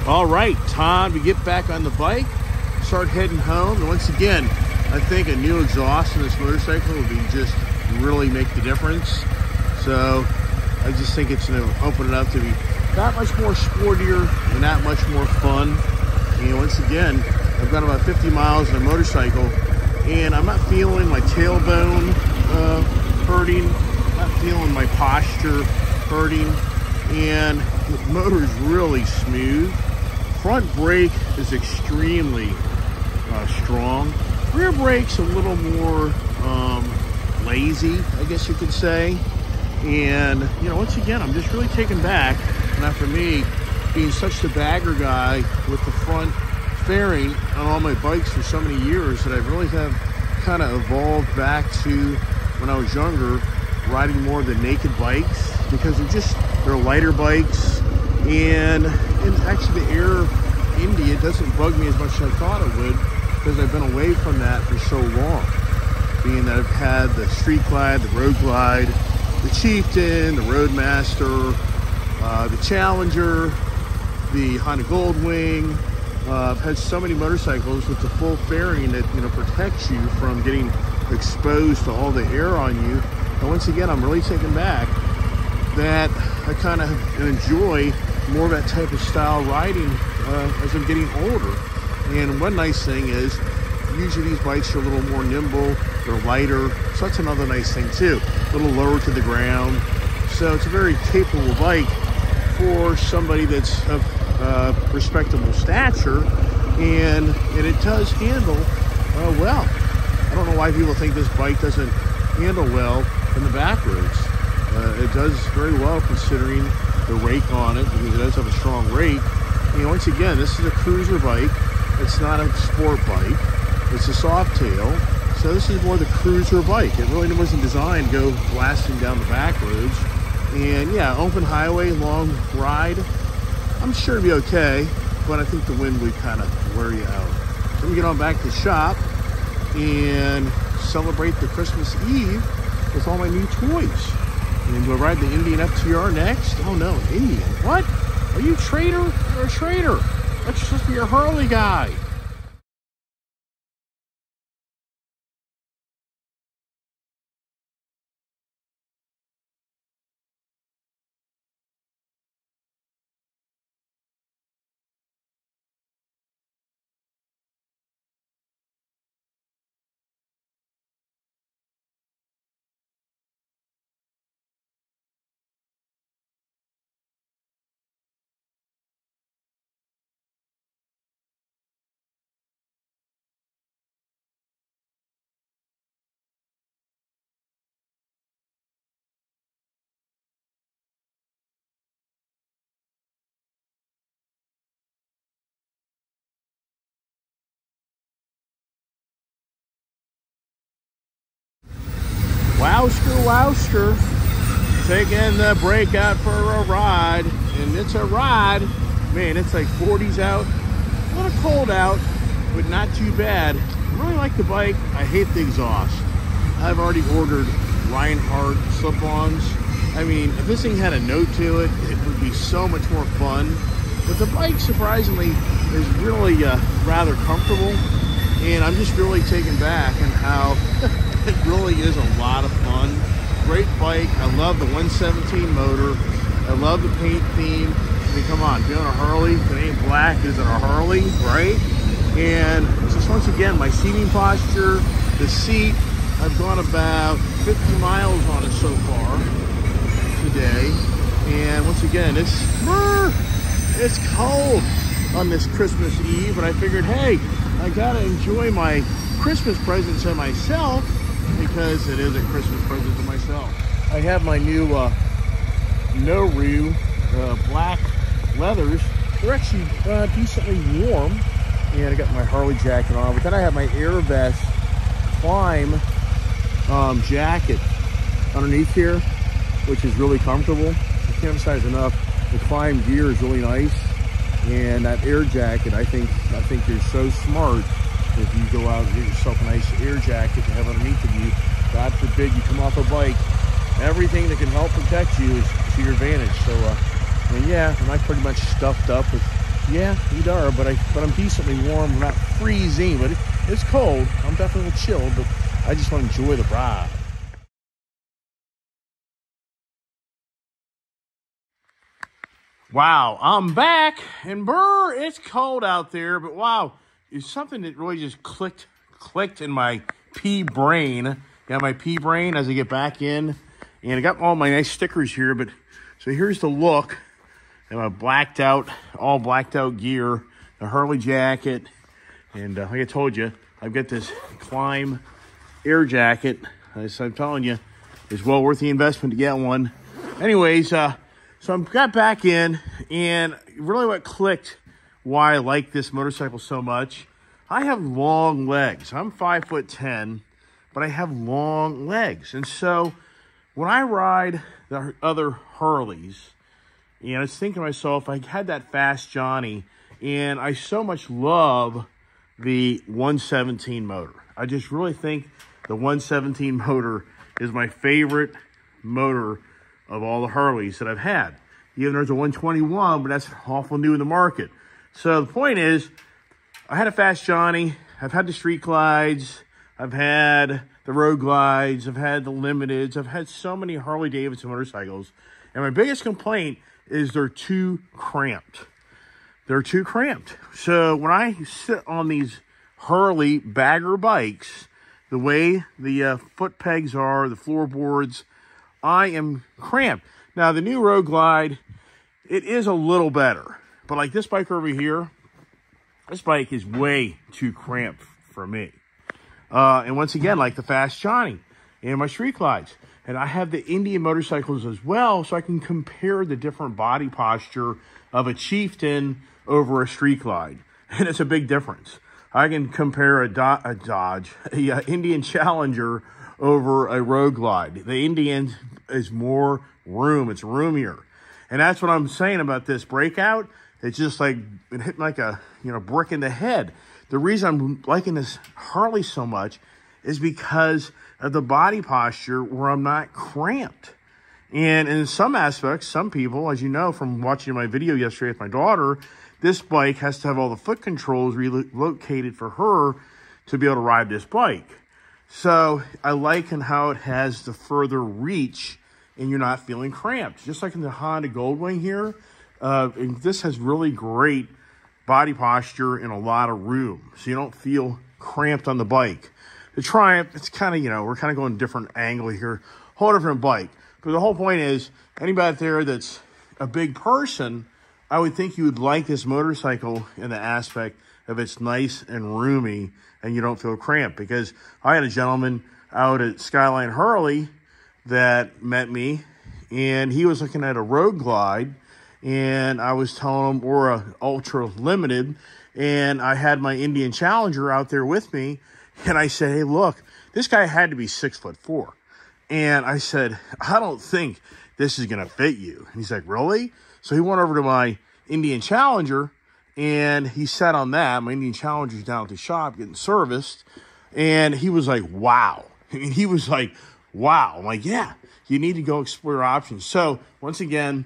All right, time to get back on the bike, start heading home. And once again, I think a new exhaust in this motorcycle will be just really make the difference. So I just think it's going to open it up to be that much more sportier and that much more fun. And once again, I've got about 50 miles on a motorcycle, and I'm not feeling my tailbone hurting, not feeling my posture hurting, and the motor is really smooth. Front brake is extremely strong. Rear brake's a little more lazy, I guess you could say. And, you know, once again, I'm just really taken back. Now, for me, being such the bagger guy with the front fairing on all my bikes for so many years, that I really have kind of evolved back to when I was younger, riding more of the naked bikes, because they're lighter bikes. And actually the Air Indy, it doesn't bug me as much as I thought it would, because I've been away from that for so long. Being that I've had the Street Glide, the Road Glide, the Chieftain, the Roadmaster, the Challenger, the Honda Goldwing. I've had so many motorcycles with the full fairing that, you know, protects you from getting exposed to all the air on you. And once again, I'm really taken back that I kind of enjoy more of that type of style riding as I'm getting older. And one nice thing is, usually these bikes are a little more nimble, they're lighter, so that's another nice thing too. A little lower to the ground, so it's a very capable bike for somebody that's of respectable stature, and it does handle well. I don't know why people think this bike doesn't handle well in the back roads. It does very well considering the rake on it, because it does have a strong rake. And once again, this is a cruiser bike. It's not a sport bike. It's a soft tail. So this is more the cruiser bike. It really wasn't designed to go blasting down the back roads. And yeah, open highway, long ride, I'm sure it'll be okay, but I think the wind would kind of wear you out. So I'm gonna get on back to the shop and celebrate the Christmas Eve with all my new toys. And we'll ride the Indian FTR next. Oh no, an Indian? What? Are you a trader? You're a trader. That's supposed to be your Harley guy. Wowster, wowster, taking the breakout for a ride, and it's a ride. Man, it's like 40s out, a little cold out, but not too bad. I really like the bike. I hate the exhaust. I've already ordered Reinhardt slip-ons. I mean, if this thing had a note to it, it would be so much more fun. But the bike, surprisingly, is really rather comfortable, and I'm just really taken back on how it really is a lot of fun. Great bike. I love the 117 motor. I love the paint theme. I mean, come on, being a Harley, if it ain't black, is it a Harley, right? And just once again, my seating posture, the seat, I've gone about 50 miles on it so far today. And once again, it's cold on this Christmas Eve, and I figured, hey, I gotta enjoy my Christmas present to myself, because it is a Christmas present to myself. I have my new No-Ru black leathers. They're actually decently warm, and I got my Harley jacket on. But then I have my Air Vest Climb jacket underneath here, which is really comfortable. I can't emphasize enough, the Climb gear is really nice, and that air jacket, I think you're so smart if you go out and get yourself a nice air jacket to have underneath of you. God forbid you come off a bike. Everything that can help protect you is to your advantage. So, and yeah, I'm pretty much stuffed up with Yeah, you are, but I'm decently warm. I'm not freezing, but it's cold. I'm definitely a little chilled, but I just want to enjoy the ride. Wow, I'm back, and brr, it's cold out there, but wow, it's something that really just clicked in my pea brain. Got my pea brain as I get back in, and I got all my nice stickers here, but so here's the look. And my all blacked out gear, the Harley jacket, and like I told you, I've got this Climb air jacket. As I'm telling you, it's well worth the investment to get one. Anyways, so I got back in, and really what clicked why I like this motorcycle so much, I have long legs. I'm 5'10", but I have long legs. And so when I ride the other Harleys, and I was thinking to myself, I had that Fast Johnny, and I so much love the 117 motor. I just really think the 117 motor is my favorite motor of all the Harleys that I've had. Even there's a 121, but that's awful new in the market. So the point is, I had a Fast Johnny, I've had the Street Glides, I've had the Road Glides, I've had the Limiteds, I've had so many Harley Davidson motorcycles, and my biggest complaint is they're too cramped. They're too cramped. So when I sit on these Harley bagger bikes, the way the foot pegs are, the floorboards, I am cramped. Now the new Road Glide, it is a little better, but like this bike over here, this bike is way too cramped for me. And once again, like the Fast Johnny and my Street Glides. And I have the Indian motorcycles as well, so I can compare the different body posture of a Chieftain over a Street Glide. And it's a big difference. I can compare a Indian Challenger over a Road Glide. The Indian is more room, it's roomier. And that's what I'm saying about this Breakout. It's just like it hit like a brick in the head. The reason I'm liking this Harley so much is because of the body posture where I'm not cramped. And in some aspects, some people, as you know from watching my video yesterday with my daughter, this bike has to have all the foot controls relocated for her to be able to ride this bike. So I like how it has the further reach and you're not feeling cramped. Just like in the Honda Goldwing here, and this has really great body posture and a lot of room. So you don't feel cramped on the bike. The Triumph, it's kind of, we're kind of going a different angle here. Whole different bike. But the whole point is, anybody out there that's a big person, I would think you would like this motorcycle in the aspect of it's nice and roomy and you don't feel cramped. Because I had a gentleman out at Skyline Harley that met me, and he was looking at a Road Glide, and I was telling him, or a Ultra Limited, and I had my Indian Challenger out there with me, and I said, hey, look, this guy had to be 6'4". And I said, I don't think this is going to fit you. And he's like, really? So he went over to my Indian Challenger, and he sat on that. My Indian Challenger's down at the shop getting serviced. And he was like, wow. I mean, he was like, wow. I'm like, yeah, you need to go explore your options. So once again,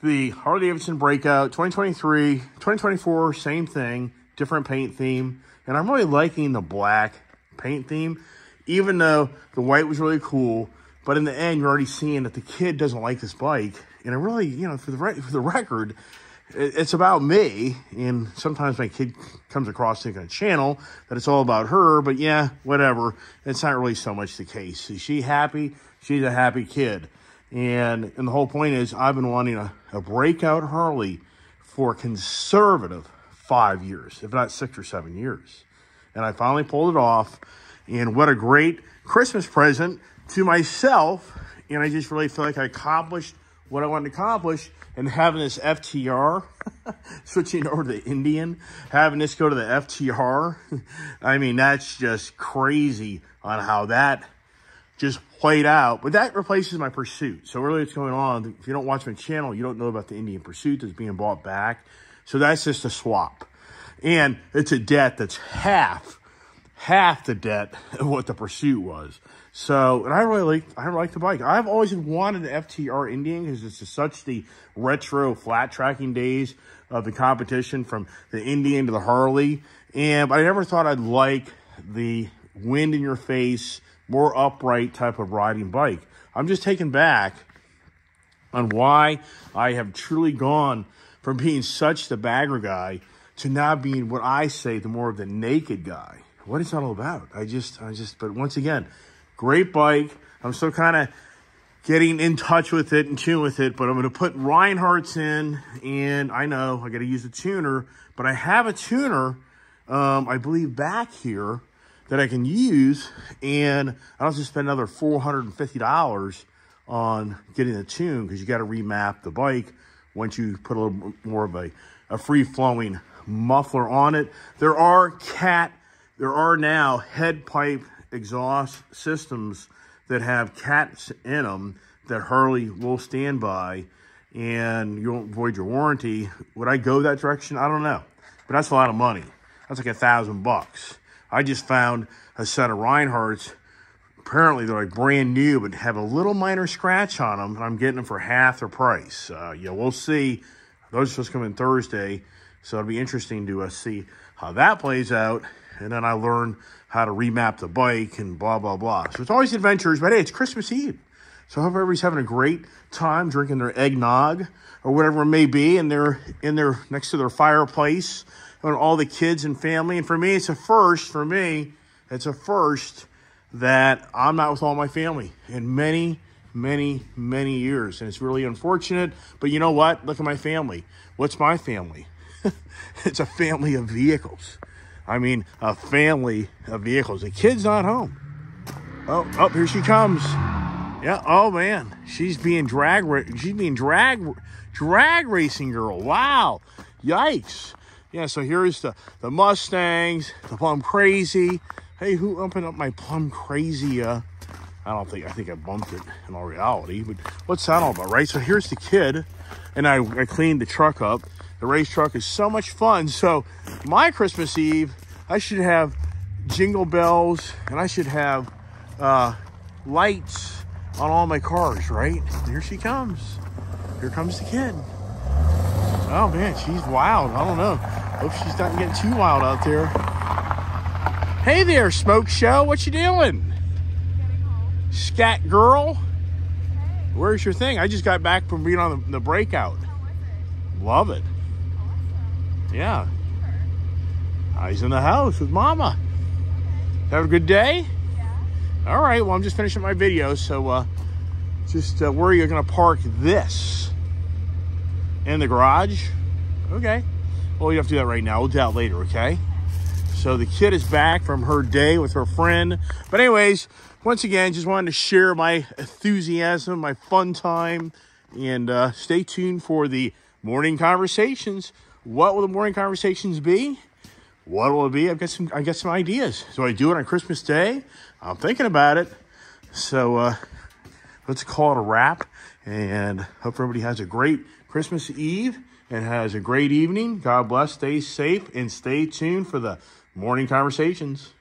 the Harley Davidson Breakout 2023, 2024, same thing, different paint theme. And I'm really liking the black paint theme, even though the white was really cool. But in the end, you're already seeing that the kid doesn't like this bike. And I really, for the record, it's about me. And sometimes my kid comes across thinking on a channel that it's all about her. But yeah, whatever. It's not really so much the case. Is she happy? She's a happy kid. And the whole point is, I've been wanting a Breakout Harley for a conservative 5 years, if not 6 or 7 years. And I finally pulled it off. And what a great Christmas present to myself. And I just really feel like I accomplished what I wanted to accomplish. And having this FTR, switching over to the Indian, having this go to the FTR. I mean, that's just crazy on how that just played out. But that replaces my Pursuit. So really what's going on, if you don't watch my channel, you don't know about the Indian Pursuit that's being bought back. So that's just a swap. And it's a debt that's half the debt of what the Pursuit was. So, and I really like the bike. I've always wanted the FTR Indian because it's just such the retro flat tracking days of the competition from the Indian to the Harley. But I never thought I'd like the wind in your face, more upright type of riding bike. I'm just taken back on why I have truly gone from being such the bagger guy to now being what I say the more of the naked guy. What is that all about? But once again, great bike. I'm still kind of getting in touch with it and tune with it, but I'm going to put Reinhardt's in, and I know I got to use a tuner, but I have a tuner, I believe back here that I can use, and I don't have to spend another $450 on getting a tune because you got to remap the bike once you put a little more of a free-flowing muffler on it. There are now head pipe exhaust systems that have cats in them that Harley will stand by, and you won't void your warranty. Would I go that direction? I don't know, but that's a lot of money. That's like $1,000. I just found a set of Reinhardt's. Apparently they're like brand new, but have a little minor scratch on them, and I'm getting them for half their price. Yeah, we'll see. Those are supposed to come in Thursday, so it'll be interesting to see how that plays out. And then I learn how to remap the bike and blah, blah, blah. So it's always adventures, but hey, it's Christmas Eve. So I hope everybody's having a great time drinking their eggnog or whatever it may be, and they're in there next to their fireplace and all the kids and family. And for me, it's a first. For me, it's a first that I'm not with all my family in many, many, many years. And it's really unfortunate, but you know what? Look at my family. What's my family? It's a family of vehicles. I mean, a family of vehicles. The kid's not home. Oh, here she comes. Yeah. Oh man, she's being drag racing girl. Wow. Yikes. Yeah. So here's the Mustangs, the Plum Crazy. Hey, who opened up my Plum Crazy? I think I bumped it in all reality. But what's that all about, right? So here's the kid, and I cleaned the truck up. The race truck is so much fun. So my Christmas Eve, I should have jingle bells, and I should have lights on all my cars, right? And here she comes. Here comes the kid. Oh man, she's wild. I don't know. Hope she's not getting too wild out there. Hey there, Smoke Show. What you doing? Getting home. Scat girl. Hey. Where's your thing? I just got back from being on the breakout. How was it? Love it. Awesome. Yeah. He's in the house with Mama. Have a good day? Yeah. All right. Well, I'm just finishing my video, so just where you're going to park this. In the garage? Okay. Well, you have to do that right now. We'll do that later, okay? So the kid is back from her day with her friend. But anyways, once again, just wanted to share my enthusiasm, my fun time. And stay tuned for the morning conversations. What will the morning conversations be? What will it be? I got some ideas. So I do it on Christmas Day. I'm thinking about it. So let's call it a wrap. And hope everybody has a great Christmas Eve and has a great evening. God bless. Stay safe and stay tuned for the morning conversations.